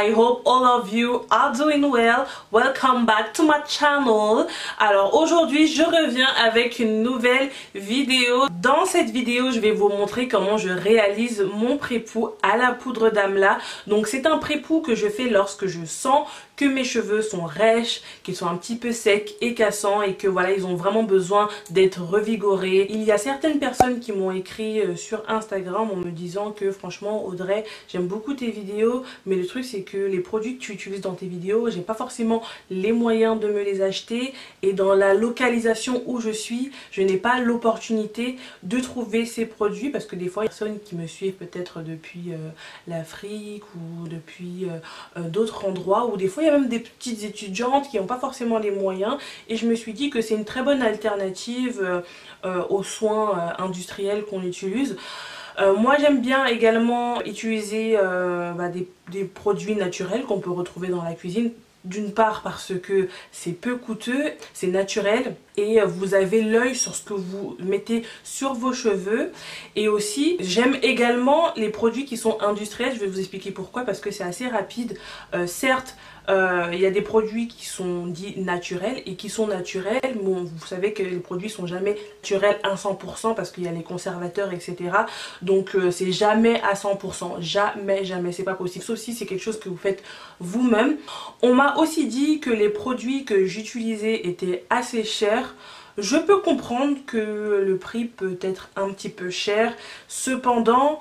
I hope all of you are doing well. Welcome back to my channel. Alors aujourd'hui je reviens avec une nouvelle vidéo. Dans cette vidéo je vais vous montrer comment je réalise mon pré-pou à la poudre d'Amla. Donc c'est un pré-pou que je fais lorsque je sens que mes cheveux sont rêches, qu'ils sont un petit peu secs et cassants et que voilà ils ont vraiment besoin d'être revigorés. Il y a certaines personnes qui m'ont écrit sur Instagram en me disant que franchement Audrey, j'aime beaucoup tes vidéos, mais le truc c'est que les produits que tu utilises dans tes vidéos, j'ai pas forcément les moyens de me les acheter et dans la localisation où je suis, je n'ai pas l'opportunité de trouver ces produits parce que des fois il y a des personnes qui me suivent peut-être depuis l'Afrique ou depuis d'autres endroits ou des fois il y a même des petites étudiantes qui n'ont pas forcément les moyens et je me suis dit que c'est une très bonne alternative aux soins industriels qu'on utilise. Moi j'aime bien également utiliser des produits naturels qu'on peut retrouver dans la cuisine. D'une part parce que c'est peu coûteux, c'est naturel et vous avez l'œil sur ce que vous mettez sur vos cheveux. Et aussi j'aime également les produits qui sont industriels, je vais vous expliquer pourquoi, parce que c'est assez rapide. Certes il y a des produits qui sont dits naturels et qui sont naturels. Bon, vous savez que les produits sont jamais naturels à 100% parce qu'il y a les conservateurs etc. Donc c'est jamais à 100%, jamais, c'est pas possible. Sauf si c'est quelque chose que vous faites vous-même. On m'a aussi dit que les produits que j'utilisais étaient assez chers. Je peux comprendre que le prix peut être un petit peu cher. Cependant,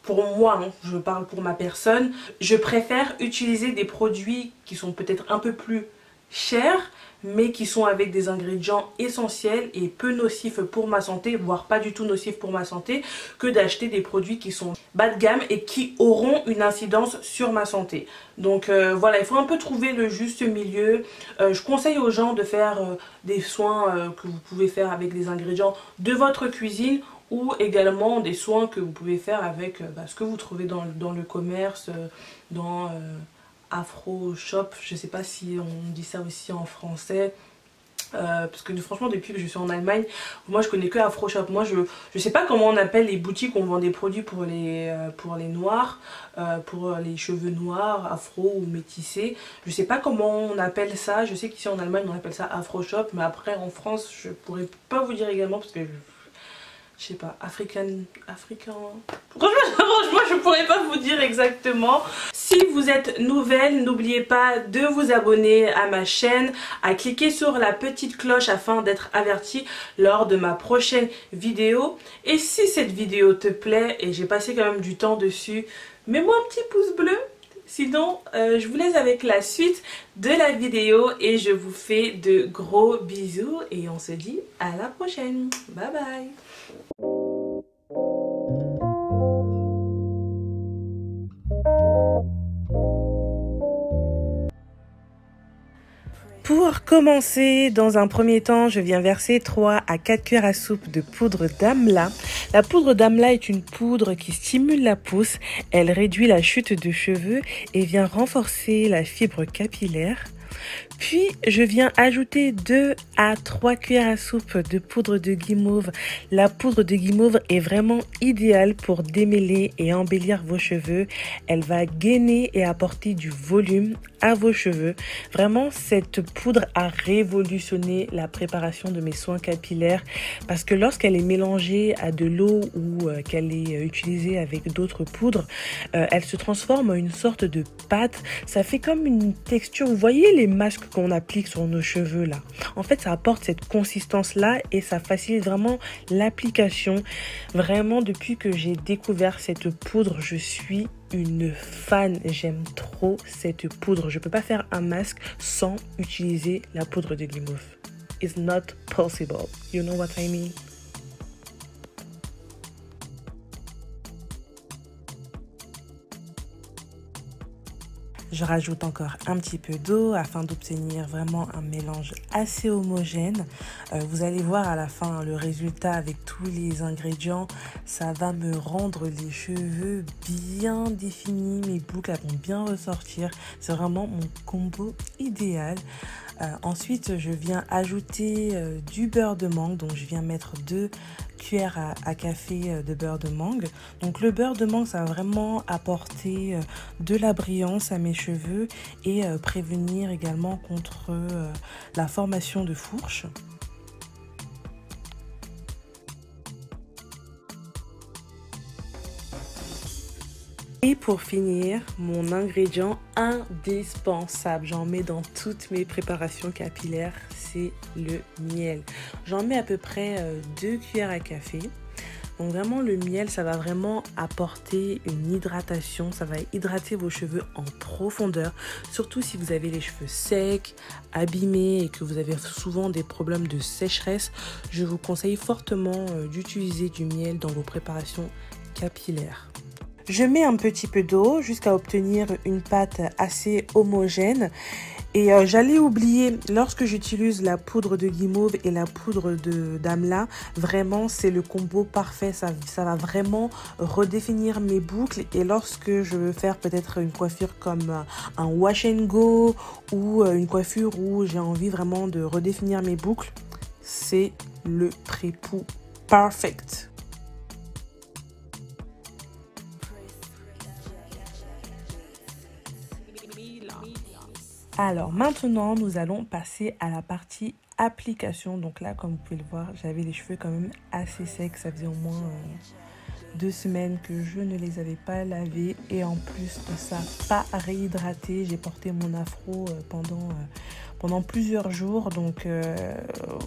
pour moi, je parle pour ma personne, je préfère utiliser des produits qui sont peut-être un peu plus chers mais qui sont avec des ingrédients essentiels et peu nocifs pour ma santé, voire pas du tout nocifs pour ma santé, que d'acheter des produits qui sont bas de gamme et qui auront une incidence sur ma santé. Donc voilà, il faut un peu trouver le juste milieu. Je conseille aux gens de faire des soins que vous pouvez faire avec des ingrédients de votre cuisine ou également des soins que vous pouvez faire avec ce que vous trouvez dans le commerce, dans Afro Shop, je sais pas si on dit ça aussi en français. Parce que franchement depuis que je suis en Allemagne, moi je connais que Afro Shop. Moi je sais pas comment on appelle les boutiques où on vend des produits pour les noirs, pour les cheveux noirs, afro ou métissés. Je sais pas comment on appelle ça, je sais qu'ici en Allemagne on appelle ça Afro Shop, mais après en France je pourrais pas vous dire également parce que je sais pas, africain. Franchement, je pourrais pas vous dire exactement. Si vous êtes nouvelle, n'oubliez pas de vous abonner à ma chaîne, à cliquer sur la petite cloche afin d'être averti lors de ma prochaine vidéo. Et si cette vidéo te plaît, et j'ai passé quand même du temps dessus, mets-moi un petit pouce bleu. Sinon, je vous laisse avec la suite de la vidéo et je vous fais de gros bisous et on se dit à la prochaine. Bye bye. Pour commencer, dans un premier temps, je viens verser 3 à 4 cuillères à soupe de poudre d'Amla. La poudre d'Amla est une poudre qui stimule la pousse, elle réduit la chute de cheveux et vient renforcer la fibre capillaire. Puis je viens ajouter 2 à 3 cuillères à soupe de poudre de guimauve. La poudre de guimauve est vraiment idéale pour démêler et embellir vos cheveux. Elle va gainer et apporter du volume à vos cheveux. Vraiment, cette poudre a révolutionné la préparation de mes soins capillaires parce que lorsqu'elle est mélangée à de l'eau ou qu'elle est utilisée avec d'autres poudres, elle se transforme en une sorte de pâte. Ça fait comme une texture. Vous voyez les masques qu'on applique sur nos cheveux là, en fait ça apporte cette consistance là et ça facilite vraiment l'application. Vraiment depuis que j'ai découvert cette poudre, je suis une fan, j'aime trop cette poudre. Je peux pas faire un masque sans utiliser la poudre de guimauve. It's not possible, you know what I mean. Je rajoute encore un petit peu d'eau afin d'obtenir vraiment un mélange assez homogène. Vous allez voir à la fin le résultat avec tous les ingrédients. Ça va me rendre les cheveux bien définis, mes boucles vont bien ressortir. C'est vraiment mon combo idéal. Ensuite, je viens ajouter du beurre de mangue. Donc, je viens mettre 2 cuillères à café de beurre de mangue. Donc le beurre de mangue, ça va vraiment apporter de la brillance à mes cheveux et prévenir également contre la formation de fourches. Et pour finir, mon ingrédient indispensable, j'en mets dans toutes mes préparations capillaires, c'est le miel. J'en mets à peu près 2 cuillères à café. Donc vraiment le miel, ça va vraiment apporter une hydratation, ça va hydrater vos cheveux en profondeur. Surtout si vous avez les cheveux secs, abîmés et que vous avez souvent des problèmes de sécheresse, je vous conseille fortement d'utiliser du miel dans vos préparations capillaires. Je mets un petit peu d'eau jusqu'à obtenir une pâte assez homogène. Et j'allais oublier, lorsque j'utilise la poudre de guimauve et la poudre d'amla, vraiment c'est le combo parfait. Ça va vraiment redéfinir mes boucles. Et lorsque je veux faire peut-être une coiffure comme un wash and go ou une coiffure où j'ai envie vraiment de redéfinir mes boucles, c'est le pré-pou perfect. Alors maintenant, nous allons passer à la partie application. Donc là, comme vous pouvez le voir, j'avais les cheveux quand même assez secs. Ça faisait au moins 2 semaines que je ne les avais pas lavés. Et en plus de ça, pas réhydraté. J'ai porté mon afro pendant plusieurs jours. Donc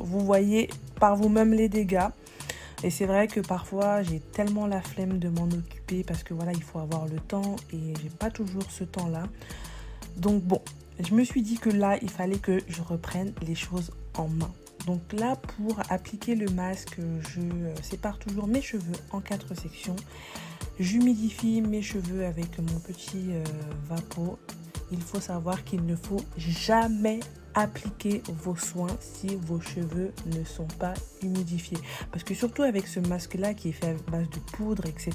vous voyez par vous-même les dégâts. Et c'est vrai que parfois, j'ai tellement la flemme de m'en occuper parce que voilà, il faut avoir le temps et j'ai pas toujours ce temps-là. Donc bon. Je me suis dit que là, il fallait que je reprenne les choses en main. Donc là, pour appliquer le masque, je sépare toujours mes cheveux en 4 sections. J'humidifie mes cheveux avec mon petit vapeau. Il faut savoir qu'il ne faut jamais appliquer vos soins si vos cheveux ne sont pas humidifiés. Parce que surtout avec ce masque-là qui est fait à base de poudre, etc.,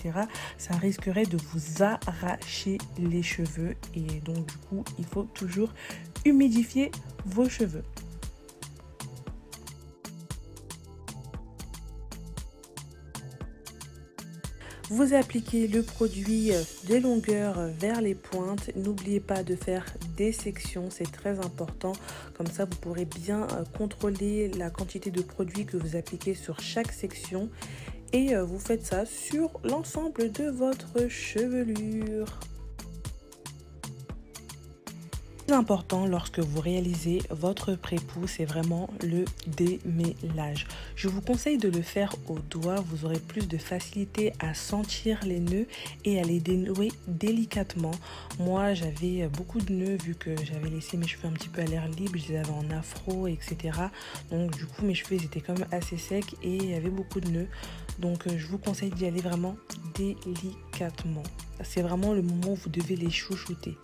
ça risquerait de vous arracher les cheveux. Et donc du coup, il faut toujours humidifier vos cheveux. Vous appliquez le produit des longueurs vers les pointes. N'oubliez pas de faire des sections, c'est très important. Comme ça, vous pourrez bien contrôler la quantité de produit que vous appliquez sur chaque section. Et vous faites ça sur l'ensemble de votre chevelure. Important lorsque vous réalisez votre pré-pou, c'est vraiment le démêlage. Je vous conseille de le faire au doigt, vous aurez plus de facilité à sentir les nœuds et à les dénouer délicatement. Moi j'avais beaucoup de nœuds vu que j'avais laissé mes cheveux un petit peu à l'air libre, je les avais en afro, etc. Donc du coup mes cheveux étaient quand même assez secs et il y avait beaucoup de nœuds. Donc je vous conseille d'y aller vraiment délicatement. C'est vraiment le moment où vous devez les chouchouter.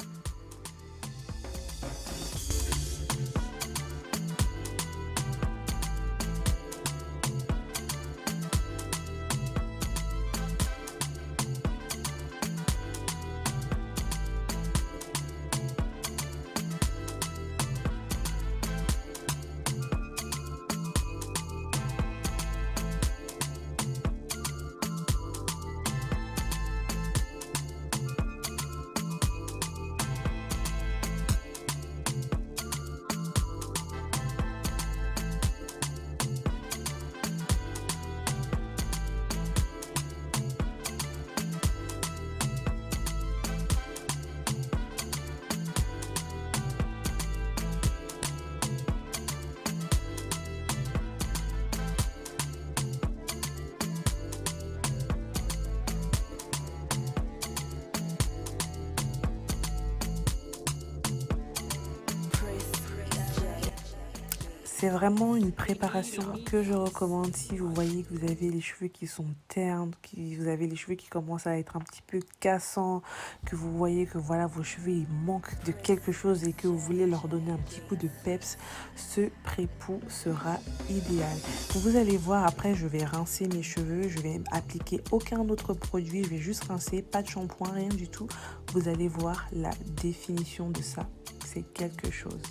C'est vraiment une préparation que je recommande si vous voyez que vous avez les cheveux qui sont ternes, que vous avez les cheveux qui commencent à être un petit peu cassants, que vous voyez que voilà vos cheveux ils manquent de quelque chose et que vous voulez leur donner un petit coup de peps, ce pré-pou sera idéal. Donc vous allez voir, après je vais rincer mes cheveux, je vais appliquer aucun autre produit, je vais juste rincer, pas de shampoing, rien du tout. Vous allez voir la définition de ça, c'est quelque chose.